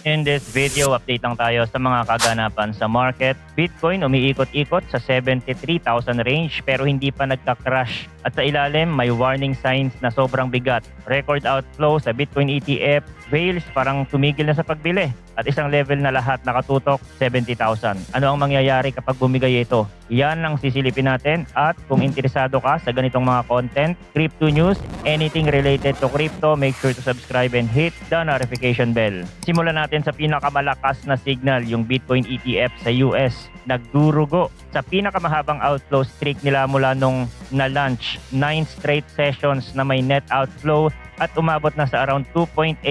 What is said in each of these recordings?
In this video, update lang tayo sa mga kaganapan sa market. Bitcoin umiikot-ikot sa 73,000 range pero hindi pa nagka-crash. At sa ilalim, may warning signs na sobrang bigat. Record outflow sa Bitcoin ETF, whales parang tumigil na sa pagbili. At isang level na lahat nakatutok, 70,000. Ano ang mangyayari kapag bumigay ito? Yan ang sisilipin natin. At kung interesado ka sa ganitong mga content, crypto news, anything related to crypto, make sure to subscribe and hit the notification bell. Simulan natin sa pinakamalakas na signal, yung Bitcoin ETF sa US. Nagdurugo sa pinakamahabang outflow streak nila mula nung na-launch. 9 straight sessions na may net outflow at umabot na sa around $2.84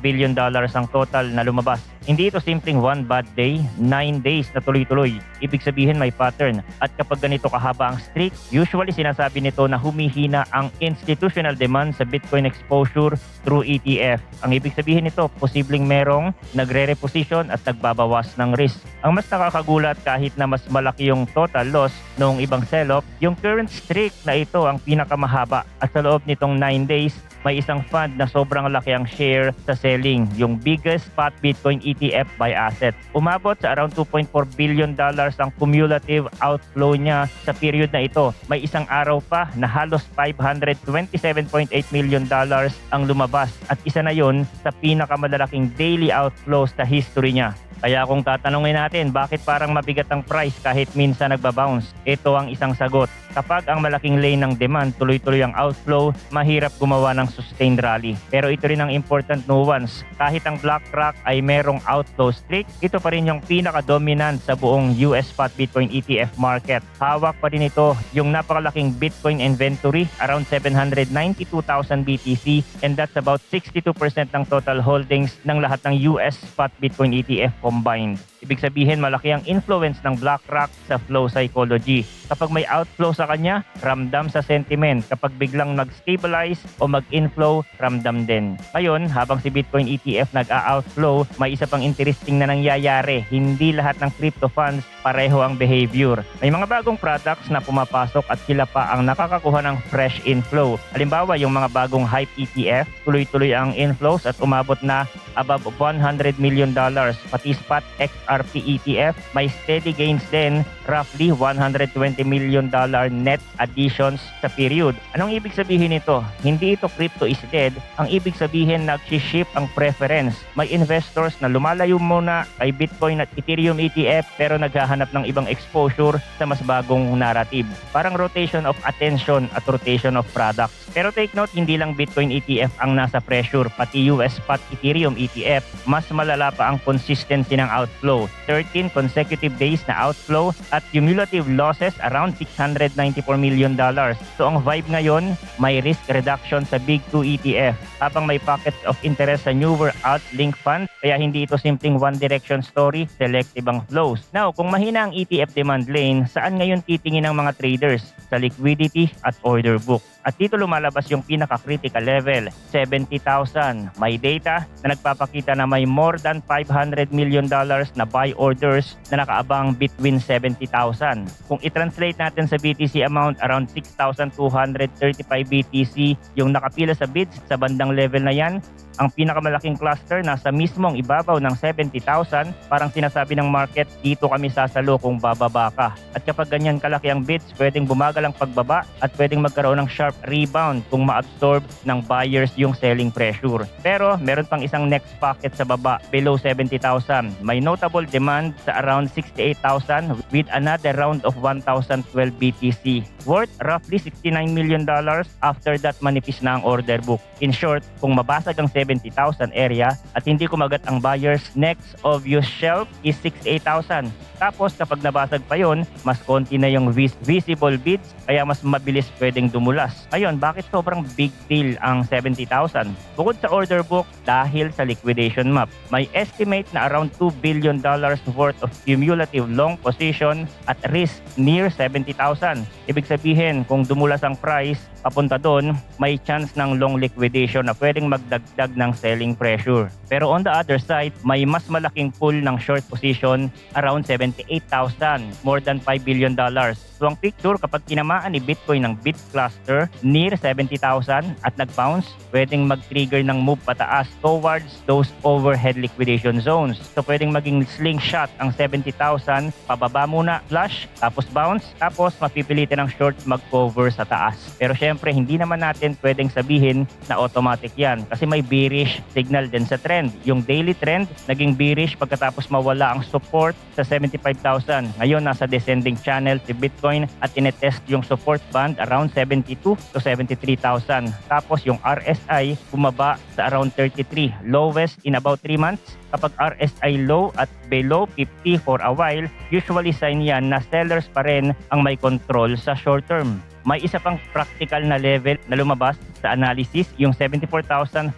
billion ang total na lumabas. Hindi ito simpleng one bad day, 9 days na tuloy-tuloy. Ibig sabihin may pattern. At kapag ganito kahaba ang streak, usually sinasabi nito na humihina ang institutional demand sa Bitcoin exposure through ETF. Ang ibig sabihin nito, posibleng merong nagre-reposition at nagbabawas ng risk. Ang mas nakakagulat kahit na mas malaki yung total loss noong ibang sell-off, yung current streak na ito ang pinakamahaba. At sa loob nitong 9 days, may isang fund na sobrang laki ang share sa selling, yung biggest spot Bitcoin ETF by asset. Umabot sa around $2.4 billion ang cumulative outflow niya sa period na ito. May isang araw pa na halos $527.8 million ang lumabas at isa na yon sa pinakamalalaking daily outflows sa history niya. Kaya kung tatanungin natin bakit parang mabigat ang price kahit minsan nagbabounce, ito ang isang sagot. Kapag ang malaking lane ng demand tuloy-tuloy ang outflow, mahirap gumawa ng sustained rally. Pero ito rin ang important nuance. Kahit ang BlackRock ay merong outflow streak, ito pa rin yung pinaka-dominant sa buong US spot Bitcoin ETF market. Hawak pa rin ito yung napakalaking Bitcoin inventory, around 792,000 BTC, and that's about 62% ng total holdings ng lahat ng US spot Bitcoin ETF combined. Ibig sabihin malaki ang influence ng BlackRock sa flow psychology. Kapag may outflow sa kanya, ramdam sa sentiment. Kapag biglang nag-stabilize o mag-inflow, ramdam din. Ngayon, habang si Bitcoin ETF nag-outflow, may isa pang interesting na nangyayari. Hindi lahat ng crypto funds pareho ang behavior. May mga bagong products na pumapasok at sila pa ang nakakakuha ng fresh inflow. Halimbawa, yung mga bagong hype ETF, tuloy-tuloy ang inflows at umabot na above $100 million. Pati spot XRP ETF, may steady gains din, roughly $120 million net additions sa period. Anong ibig sabihin nito? Hindi ito crypto is dead. Ang ibig sabihin, nag-shift ang preference. May investors na lumalayo muna kay Bitcoin at Ethereum ETF pero naghahanap ng ibang exposure sa mas bagong narrative. Parang rotation of attention at rotation of products. Pero take note, hindi lang Bitcoin ETF ang nasa pressure, pati US spot Ethereum ETF, mas malala pa ang consistency ng outflow. 13 consecutive days na outflow at cumulative losses around $694 million. So ang vibe ngayon, may risk reduction sa Big 2 ETF habang may pockets of interest sa newer alt-link fund, kaya hindi ito simpleng one direction story, selective ang flows. Now, kung mahina ang ETF demand lane, saan ngayon titingin ng mga traders? Sa liquidity at order book. At dito lumalabas yung pinaka-critical level, 70,000. May data na nagpapakita na may more than $500 million na buy orders na nakaabang between 70,000. Kung i-translate natin sa BTC amount, around 6,235 BTC yung nakapila sa bids sa bandang level na yan. Ang pinakamalaking cluster nasa mismong ibabaw ng 70,000, parang sinasabi ng market, dito kami sasalo kung bababa ka. At kapag ganyan kalaki ang bids, pwedeng bumagal ang pagbaba at pwedeng magkaroon ng sharp rebound kung ma-absorb ng buyers yung selling pressure. Pero meron pang isang next pocket sa baba, below 70,000. May notable demand sa around 68,000 with another round of 1,012 BTC. Worth roughly $69 million. After that, manipis na ang order book. In short, kung mabasag ang 70,000 area at hindi kumagat ang buyers, next obvious shelf is 68,000. Tapos kapag nabasag pa yon, mas konti na yung visible bids, kaya mas mabilis pwedeng dumulas. Ayun, bakit sobrang big deal ang 70,000? Bukod sa order book, dahil sa liquidation map, may estimate na around $2 billion worth of cumulative long position at risk near 70,000. Ibig sabihin, kung dumulas ang price papunta doon, may chance ng long liquidation na pwedeng magdagdag ng selling pressure. Pero on the other side, may mas malaking pool ng short position around 78,000, more than $5 billion. So ang picture, kapag tinamaan ni Bitcoin ng Bit Cluster near 70,000 at nag-bounce, pwedeng mag-trigger ng move pataas towards those overhead liquidation zones. So pwedeng maging slingshot ang 70,000, pababa muna, flush, tapos bounce, tapos mapipilitin ng short mag-cover sa taas. Pero syempre, hindi naman natin pwedeng sabihin na automatic yan kasi may bearish signal din sa trend. Yung daily trend, naging bearish pagkatapos mawala ang support sa 75,000. Ngayon, nasa descending channel si Bitcoin at tinetest yung support band around 72 to 73,000. Tapos yung RSI bumaba sa around 33, lowest in about 3 months. Kapag RSI low at below 50 for a while, usually sign yan na sellers pa rin ang may control sa short term. May isa pang practical na level na lumabas sa analysis, yung 74,500.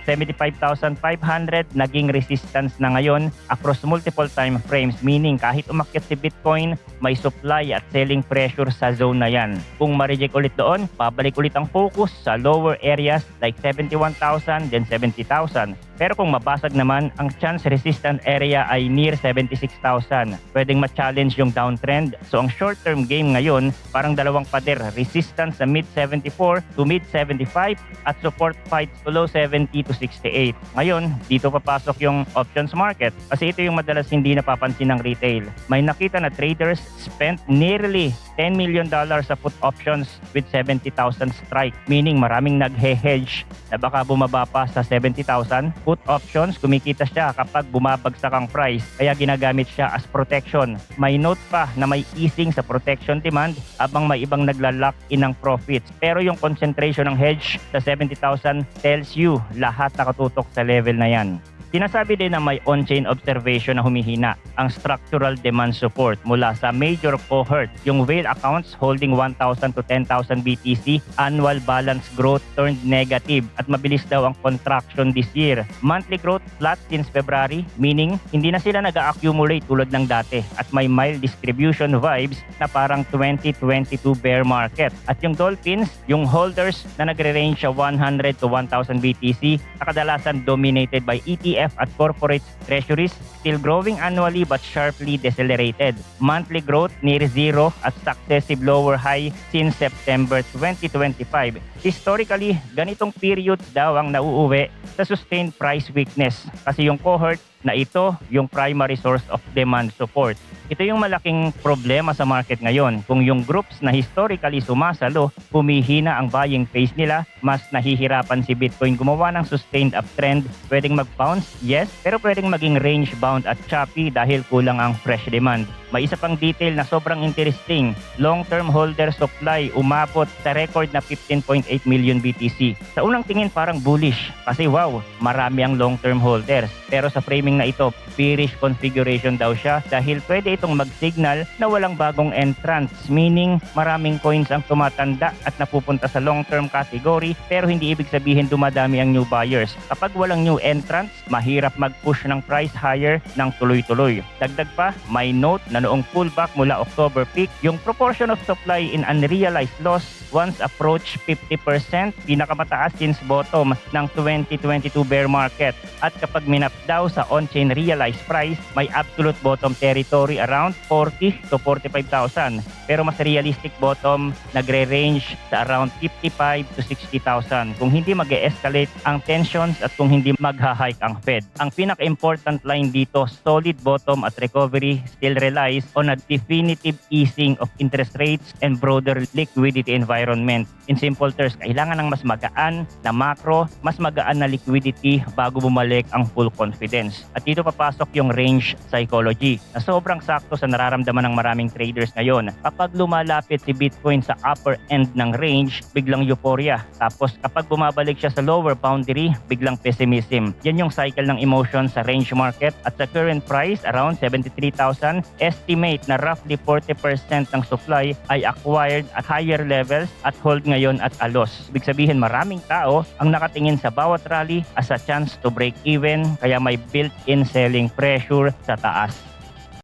75,500 naging resistance na ngayon across multiple time frames, meaning kahit umakyat si Bitcoin, may supply at selling pressure sa zone na yan. Kung ma-reject ulit doon, babalik ulit ang focus sa lower areas like 71,000 then 70,000. Pero kung mabasag naman, ang chance resistant area ay near 76,000. Pwedeng ma-challenge yung downtrend. So ang short-term game ngayon, parang dalawang pader. Resistance sa mid-74 to mid-75 at support fights below 70 to 68. Ngayon, dito papasok yung options market kasi ito yung madalas hindi napapansin ng retail. May nakita na traders spent nearly $10 million sa put options with 70,000 strike. Meaning maraming naghe-hedge na baka bumaba pa sa 70,000. Put options, kumikita siya kapag bumabagsak ang price. Kaya ginagamit siya as protection. May note pa na may easing sa protection demand habang may ibang nagla-lock in ng profits. Pero yung concentration ng hedge sa 70,000 tells you lahat nakatutok sa level na yan. Sinasabi din na may on-chain observation na humihina ang structural demand support mula sa major cohort. Yung whale accounts holding 1,000 to 10,000 BTC, annual balance growth turned negative at mabilis daw ang contraction this year. Monthly growth flat since February, meaning hindi na sila nag-accumulate tulad ng dati at may mild distribution vibes na parang 2022 bear market. At yung dolphins, yung holders na nagre-range sa 100 to 1,000 BTC, na kadalasan dominated by ETF at corporate treasuries, still growing annually but sharply decelerated. Monthly growth near zero at successive lower high since September 2025. Historically, ganitong period daw ang nauuwi sa sustained price weakness kasi yung cohort na ito yung primary source of demand support. Ito yung malaking problema sa market ngayon. Kung yung groups na historically sumasalo, humihina ang buying phase nila, mas nahihirapan si Bitcoin gumawa ng sustained uptrend. Pwedeng mag-bounce, yes, pero pwedeng maging range bound at choppy dahil kulang ang fresh demand. May isa pang detail na sobrang interesting. Long-term holder supply umabot sa record na 15.8 million BTC. Sa unang tingin parang bullish kasi wow, marami ang long-term holders. Pero sa framing na ito, bearish configuration daw siya dahil pwede itong mag-signal na walang bagong entrants, meaning maraming coins ang tumatanda at napupunta sa long-term category pero hindi ibig sabihin dumadami ang new buyers. Kapag walang new entrants, mahirap mag-push ng price higher ng tuloy-tuloy. Dagdag pa, may note na noong pullback mula October peak, yung proportion of supply in unrealized loss once approached 50%, pinakamataas since bottom ng 2022 bear market. At kapag minap daw sa on-chain realized price, may absolute bottom territory around 40 to 45,000. Pero mas realistic bottom, nagre-range sa around 55 to 60,000 kung hindi mag-e-escalate ang tensions at kung hindi magha-hike ang Fed. Ang pinaka-important line dito, solid bottom at recovery still relies on a definitive easing of interest rates and broader liquidity environment. In simple terms, kailangan ng mas magaan na macro, mas magaan na liquidity bago bumalik ang full confidence. At dito papasok yung range psychology na sobrang sakto sa nararamdaman ng maraming traders ngayon. Kapag lumalapit si Bitcoin sa upper end ng range, biglang euphoria. Tapos kapag bumabalik siya sa lower boundary, biglang pessimism. Yan yung cycle ng emotion sa range market at sa current price around 73,000, estimate na roughly 40% ng supply ay acquired at higher levels at hold ngayon at a loss. Ibig sabihin maraming tao ang nakatingin sa bawat rally as a chance to break even kaya may built-in selling pressure sa taas.